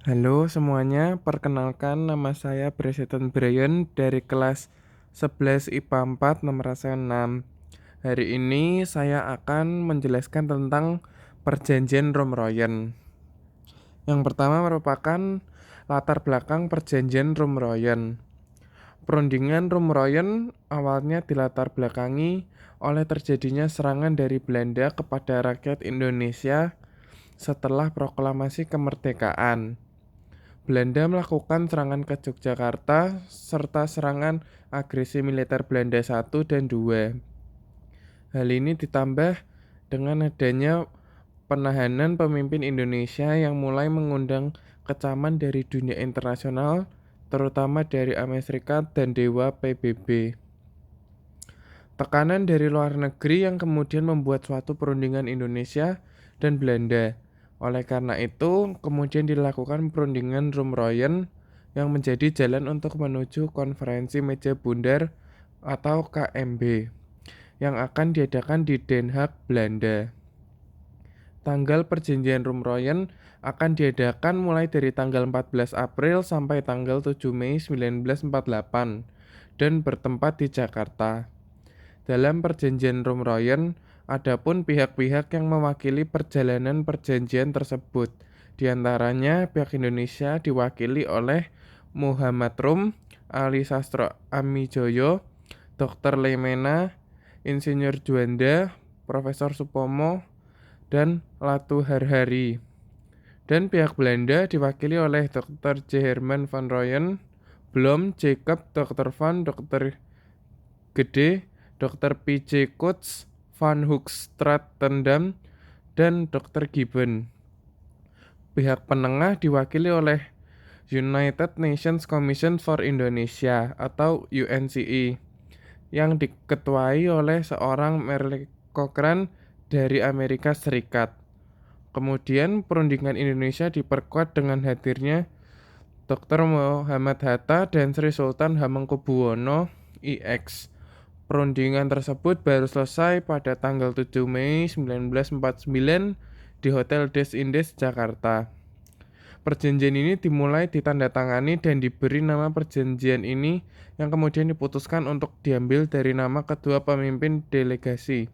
Halo semuanya, perkenalkan nama saya Presiden Brian dari kelas 11 IPA 4 nomor 6. Hari ini saya akan menjelaskan tentang Perjanjian Room-Royen. Yang pertama merupakan latar belakang Perjanjian Room-Royen. Perundingan Room-Royen awalnya dilatar belakangi oleh terjadinya serangan dari Belanda kepada rakyat Indonesia setelah proklamasi kemerdekaan. Belanda melakukan serangan ke Yogyakarta serta serangan agresi militer Belanda 1 dan 2. Hal ini ditambah dengan adanya penahanan pemimpin Indonesia yang mulai mengundang kecaman dari dunia internasional, terutama dari Amerika Serikat dan Dewa PBB. Tekanan dari luar negeri yang kemudian membuat suatu perundingan Indonesia dan Belanda. Oleh karena itu, kemudian dilakukan perundingan Room-Royen yang menjadi jalan untuk menuju konferensi meja bundar atau KMB yang akan diadakan di Den Haag, Belanda. Tanggal perjanjian Room-Royen akan diadakan mulai dari tanggal 14 April sampai tanggal 7 Mei 1948 dan bertempat di Jakarta. Dalam perjanjian Room-Royen, adapun pihak-pihak yang mewakili perjalanan perjanjian tersebut. Di antaranya pihak Indonesia diwakili oleh Muhammad Rum, Ali Sastro Amijoyo, Dr. Lemena, Insinyur Juanda, Profesor Supomo, dan Latu Harhari. Dan pihak Belanda diwakili oleh Dr. J. Herman van Rooyen, Blom, Jacob, Dr. Van, Dr. Gede, Dr. P.J. Koets, Van Hoogstraatendam, dan Dr. Gibbon. Pihak penengah diwakili oleh United Nations Commission for Indonesia atau UNCE yang diketuai oleh seorang Merle Cochrane dari Amerika Serikat. Kemudian perundingan Indonesia diperkuat dengan hadirnya Dr. Muhammad Hatta dan Sri Sultan Hamengkubuwono IX. Perundingan tersebut baru selesai pada tanggal 7 Mei 1949 di Hotel Des Indes, Jakarta. Perjanjian ini dimulai ditandatangani dan diberi nama perjanjian ini yang kemudian diputuskan untuk diambil dari nama kedua pemimpin delegasi,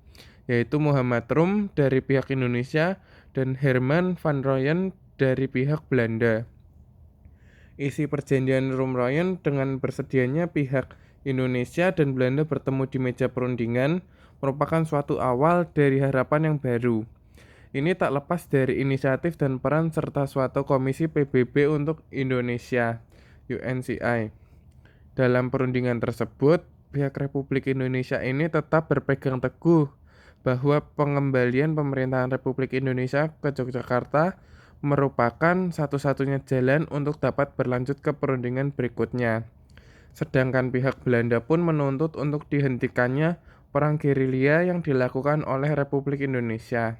yaitu Muhammad Rum dari pihak Indonesia dan Herman van Rooyen dari pihak Belanda. Isi perjanjian Room-Royen dengan bersedianya pihak Indonesia dan Belanda bertemu di meja perundingan merupakan suatu awal dari harapan yang baru. Ini tak lepas dari inisiatif dan peran serta suatu komisi PBB untuk Indonesia, UNCI. Dalam perundingan tersebut, pihak Republik Indonesia ini tetap berpegang teguh bahwa pengembalian pemerintahan Republik Indonesia ke Yogyakarta merupakan satu-satunya jalan untuk dapat berlanjut ke perundingan berikutnya. Sedangkan pihak Belanda pun menuntut untuk dihentikannya perang gerilya yang dilakukan oleh Republik Indonesia.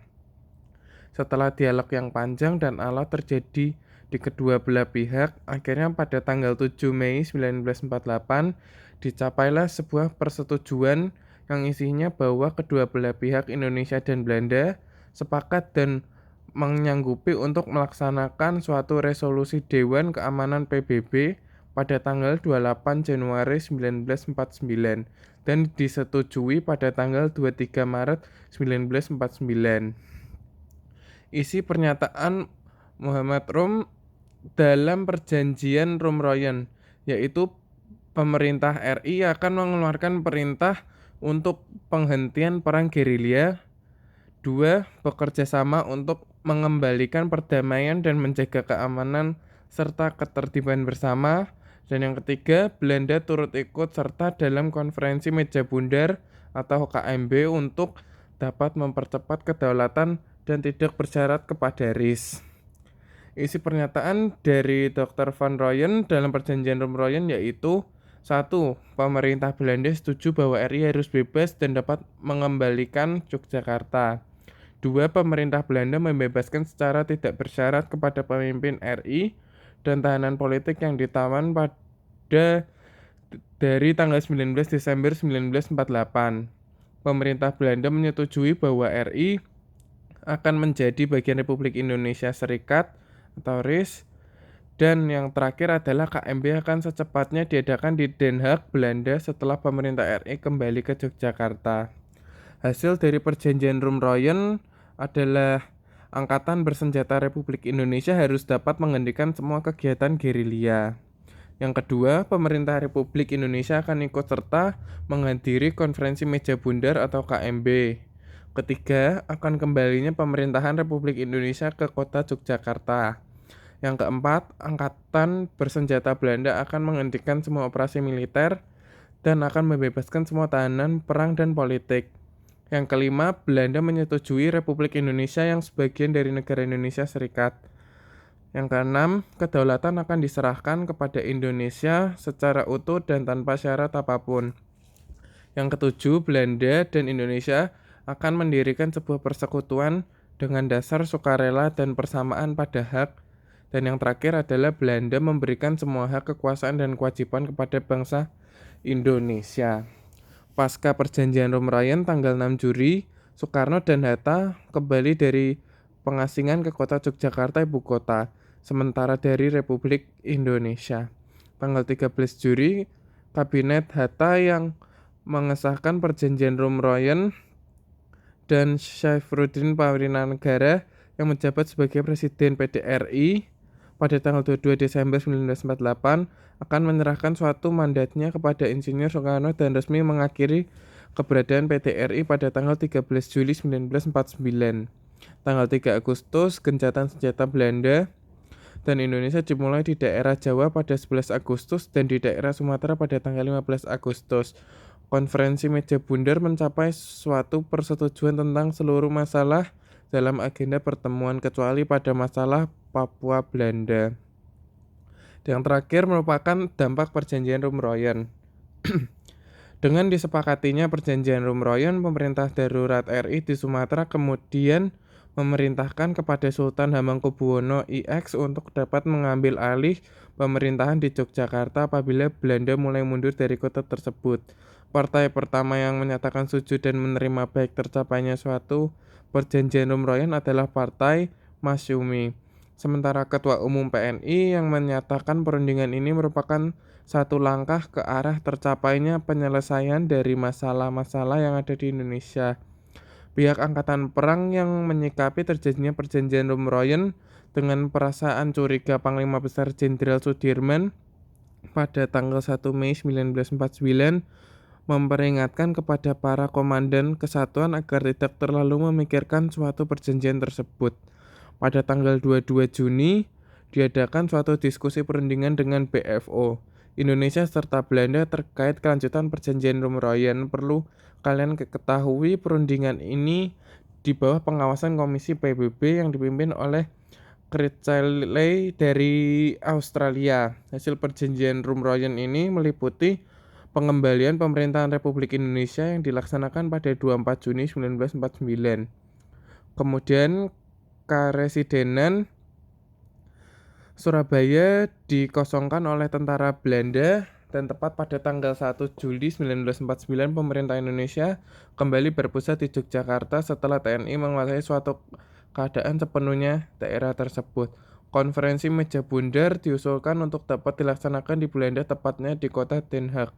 Setelah dialog yang panjang dan alot terjadi di kedua belah pihak, akhirnya pada tanggal 7 Mei 1948 dicapailah sebuah persetujuan yang isinya bahwa kedua belah pihak Indonesia dan Belanda sepakat dan menyanggupi untuk melaksanakan suatu resolusi Dewan Keamanan PBB pada tanggal 28 Januari 1949 dan disetujui pada tanggal 23 Maret 1949. Isi pernyataan Muhammad Rum dalam perjanjian Room-Royen, yaitu pemerintah RI akan mengeluarkan perintah untuk penghentian perang gerilya. 2. Bekerja sama untuk mengembalikan perdamaian dan menjaga keamanan serta ketertiban bersama. Dan yang ketiga, Belanda turut ikut serta dalam konferensi meja bundar atau KMB untuk dapat mempercepat kedaulatan dan tidak bersyarat kepada RIS. Isi pernyataan dari Dr. Van Rooyen dalam perjanjian Room-Royen yaitu 1. Pemerintah Belanda setuju bahwa RI harus bebas dan dapat mengembalikan Yogyakarta. 2. Pemerintah Belanda membebaskan secara tidak bersyarat kepada pemimpin RI dan tahanan politik yang ditawan pada dari tanggal 19 Desember 1948. Pemerintah Belanda menyetujui bahwa RI akan menjadi bagian Republik Indonesia Serikat atau RIS Dan yang terakhir adalah KMB akan secepatnya diadakan di Den Haag, Belanda setelah pemerintah RI kembali ke Yogyakarta. Hasil dari perjanjian Roem-Royen adalah Angkatan Bersenjata Republik Indonesia harus dapat menghentikan semua kegiatan gerilya. Yang kedua, pemerintah Republik Indonesia akan ikut serta menghadiri konferensi meja bundar atau KMB. Ketiga, akan kembalinya pemerintahan Republik Indonesia ke kota Yogyakarta. Yang keempat, Angkatan Bersenjata Belanda akan menghentikan semua operasi militer dan akan membebaskan semua tahanan perang dan politik. Yang kelima, Belanda menyetujui Republik Indonesia yang sebagian dari negara Indonesia Serikat. Yang keenam, kedaulatan akan diserahkan kepada Indonesia secara utuh dan tanpa syarat apapun. Yang ketujuh, Belanda dan Indonesia akan mendirikan sebuah persekutuan dengan dasar sukarela dan persamaan pada hak. Dan yang terakhir adalah Belanda memberikan semua hak, kekuasaan, dan kewajiban kepada bangsa Indonesia. Pasca perjanjian Roem-Royen tanggal 6 Juli, Soekarno dan Hatta kembali dari pengasingan ke kota Yogyakarta, ibu kota, sementara dari Republik Indonesia. Tanggal 13 Juli, Kabinet Hatta yang mengesahkan perjanjian Roem-Royen dan Syafruddin Parinanegara yang menjabat sebagai Presiden PDRI pada tanggal 22 Desember 1948 akan menyerahkan suatu mandatnya kepada Insinyur Soekarno dan resmi mengakhiri keberadaan PDRI pada tanggal 13 Juli 1949. Tanggal 3 Agustus, gencatan senjata Belanda dan Indonesia dimulai di daerah Jawa pada 11 Agustus dan di daerah Sumatera pada tanggal 15 Agustus. Konferensi meja bundar mencapai suatu persetujuan tentang seluruh masalah dalam agenda pertemuan kecuali pada masalah Papua Belanda. Dan yang terakhir merupakan dampak perjanjian Roem-Royen. Dengan disepakatinya perjanjian Roem-Royen, pemerintah darurat RI di Sumatera kemudian memerintahkan kepada Sultan Hamengkubuwono IX untuk dapat mengambil alih pemerintahan di Yogyakarta apabila Belanda mulai mundur dari kota tersebut. Partai pertama yang menyatakan setuju dan menerima baik tercapainya suatu perjanjian Roem-Royen adalah Partai Masyumi. Sementara Ketua Umum PNI yang menyatakan perundingan ini merupakan satu langkah ke arah tercapainya penyelesaian dari masalah-masalah yang ada di Indonesia. Pihak Angkatan Perang yang menyikapi terjadinya perjanjian Roem-Royen dengan perasaan curiga Panglima Besar Jenderal Sudirman pada tanggal 1 Mei 1949 memperingatkan kepada para komandan kesatuan agar tidak terlalu memikirkan suatu perjanjian tersebut. Pada tanggal 22 Juni, diadakan suatu diskusi perundingan dengan BFO, Indonesia serta Belanda terkait kelanjutan perjanjian Roem-Royen. Perlu kalian ketahui perundingan ini di bawah pengawasan Komisi PBB yang dipimpin oleh Critchley dari Australia. Hasil perjanjian Roem-Royen ini meliputi pengembalian pemerintahan Republik Indonesia yang dilaksanakan pada 24 Juni 1949. Kemudian Karesidenan Surabaya dikosongkan oleh tentara Belanda dan tepat pada tanggal 1 Juli 1949 pemerintah Indonesia kembali berpusat di Yogyakarta setelah TNI menguasai suatu keadaan sepenuhnya daerah tersebut. Konferensi meja bundar diusulkan untuk dapat dilaksanakan di Belanda, tepatnya di kota Den Haag.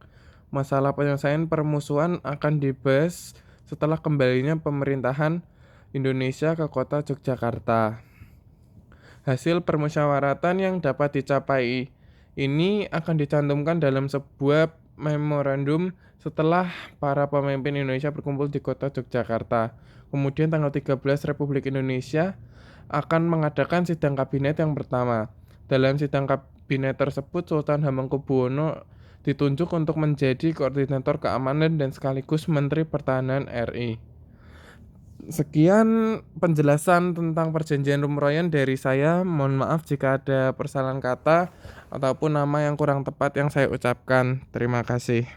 Masalah penyelesaian permusuhan akan dibahas setelah kembalinya pemerintahan Indonesia ke kota Yogyakarta. Hasil permusyawaratan yang dapat dicapai ini akan dicantumkan dalam sebuah memorandum setelah para pemimpin Indonesia berkumpul di kota Yogyakarta. Kemudian tanggal 13 Republik Indonesia akan mengadakan sidang kabinet yang pertama. Dalam sidang kabinet tersebut, Sultan Hamengkubuwono ditunjuk untuk menjadi koordinator keamanan dan sekaligus Menteri Pertahanan RI. Sekian penjelasan tentang perjanjian Roem-Royen dari saya. Mohon maaf jika ada persalahan kata ataupun nama yang kurang tepat yang saya ucapkan. Terima kasih.